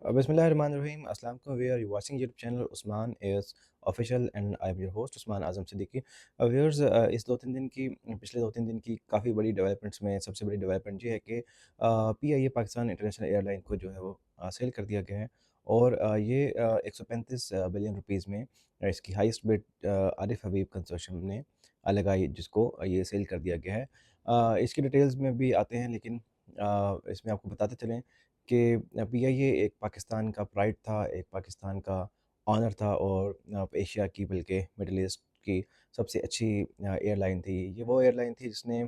Bismillahirrahmanirrahim. Assalamu alaikum. We are watching YouTube channel Usman is official and I am your host Usman Azam Siddiqui. Viewers, इस 2-3 दिन की पिछले 2-3 दिन की काफ़ी बड़ी डेवलपमेंट्स में सबसे बड़ी डेवलपमेंट ये है कि पीआईए पाकिस्तान इंटरनेशनल एयरलाइन को जो है वो सेल कर दिया गया है और ये 135 बिलियन रुपीज़ में इसकी हाईएस्ट बिड आरिफ हबीब कंसोर्शियम ने लगाई जिसको ये सेल कर दिया गया है। इसकी डिटेल्स में भी आते हैं लेकिन इसमें आपको बताते चलें कि पीआईए एक पाकिस्तान का प्राइड था, एक पाकिस्तान का ऑनर था और एशिया की बल्कि मिडल ईस्ट की सबसे अच्छी एयरलाइन थी। ये वो एयरलाइन थी जिसने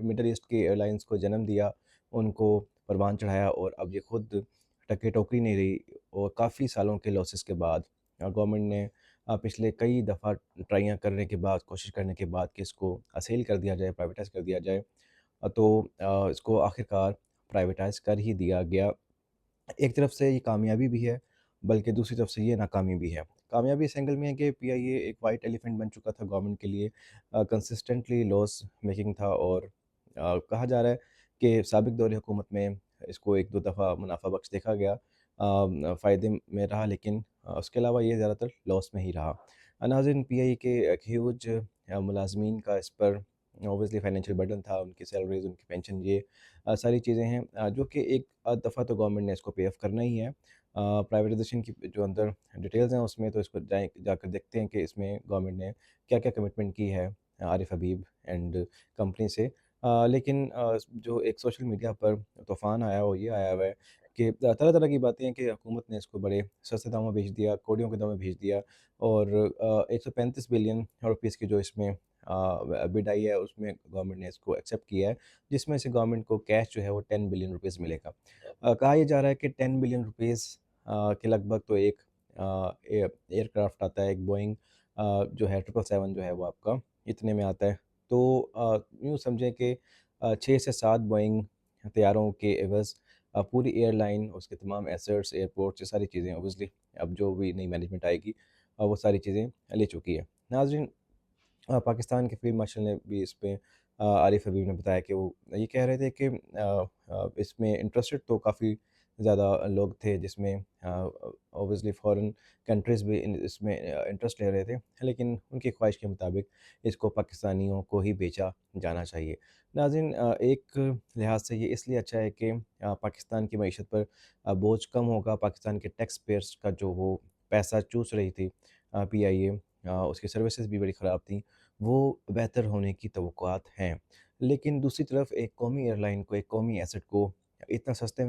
मिडल ईस्ट की एयरलाइंस को जन्म दिया, उनको परवान चढ़ाया और अब ये खुद टक्के-टोकरी नहीं रही और काफ़ी सालों के लॉसेस के बाद गवर्नमेंट ने पिछले कई दफ़ा ट्राइयाँ करने के बाद, कोशिश करने के बाद कि इसको सेल कर दिया जाए, प्राइवेटाइज़ कर दिया जाए। तो इसको आखिरकार प्राइवेटाइज़ कर ही दिया गया। एक तरफ से ये कामयाबी भी है, बल्कि दूसरी तरफ से ये नाकामी भी है। कामयाबी इस एंगल में है कि पीआईए एक व्हाइट एलिफेंट बन चुका था गवर्नमेंट के लिए, कंसिस्टेंटली लॉस मेकिंग था और कहा जा रहा है कि साबिक दौर हुकूमत में इसको 1-2 दफ़ा मुनाफ़ा बख्श देखा गया, फ़ायदे में रहा लेकिन उसके अलावा ये ज़्यादातर लॉस में ही रहा। नाज़रीन, पीआईए के एक ह्यूज मुलाज़मीन का इस पर ऑब्वियसली फाइनेंशियल बर्डन था, उनकी सैलरीज़, उनकी पेंशन, ये सारी चीज़ें हैं जो कि एक दफ़ा तो गवर्नमेंट ने इसको पे ऑफ करना ही है। प्राइवेटाइज़ेशन की जो अंदर डिटेल्स हैं उसमें तो इसको जाकर देखते हैं कि इसमें गवर्नमेंट ने क्या-क्या कमिटमेंट की है आरिफ हबीब एंड कंपनी से। लेकिन जो एक सोशल मीडिया पर तूफ़ान आया वो ये आया हुआ है कि तरह-तरह की बातें हैं कि हुकूमत ने इसको बड़े सस्ते दामों में बेच दिया, कौड़ियों के दामों में बेच दिया और 135 बिलियन रुपीज़ की जो इसमें बिड आई है उसमें गवर्नमेंट ने इसको एक्सेप्ट किया है, जिसमें से गवर्नमेंट को कैश जो है वो 10 बिलियन रुपीज़ मिलेगा। कहा ये जा रहा है कि 10 बिलियन रुपीज़ के लगभग तो एक एयरक्राफ्ट आता है, एक बोइंग जो है 777 जो है वो आपका इतने में आता है। तो यूँ समझें कि 6 से 7 बोइंग तैयारों के एवज़ पूरी एयरलाइन, उसके तमाम एसेट्स, एयरपोर्ट्स, ये सारी चीज़ें ऑब्वियसली अब जो भी नई मैनेजमेंट आएगी वो सारी चीज़ें ले चुकी है। नाज़रीन, पाकिस्तान के फील्ड मार्शल ने भी इस पे आरिफ हबीब ने बताया कि वो ये कह रहे थे कि इसमें इंटरेस्टेड तो काफ़ी ज़्यादा लोग थे जिसमें ऑब्वियसली फ़ॉरेन कंट्रीज़ भी इसमें इंटरेस्ट ले रहे थे, लेकिन उनकी ख्वाहिश के मुताबिक इसको पाकिस्तानियों को ही बेचा जाना चाहिए। नाज़रीन, एक लिहाज से ये इसलिए अच्छा है कि पाकिस्तान की मईशत पर बोझ कम होगा, पाकिस्तान के टैक्स पेयर्स का जो वो पैसा चूस रही थी पीआईए, उसकी सर्विसेज भी बड़ी ख़राब थी, वो बेहतर होने की तवक्कुआत हैं। लेकिन दूसरी तरफ एक कौमी एयरलाइन को, एक कौमी एसेट को इतना सस्ते में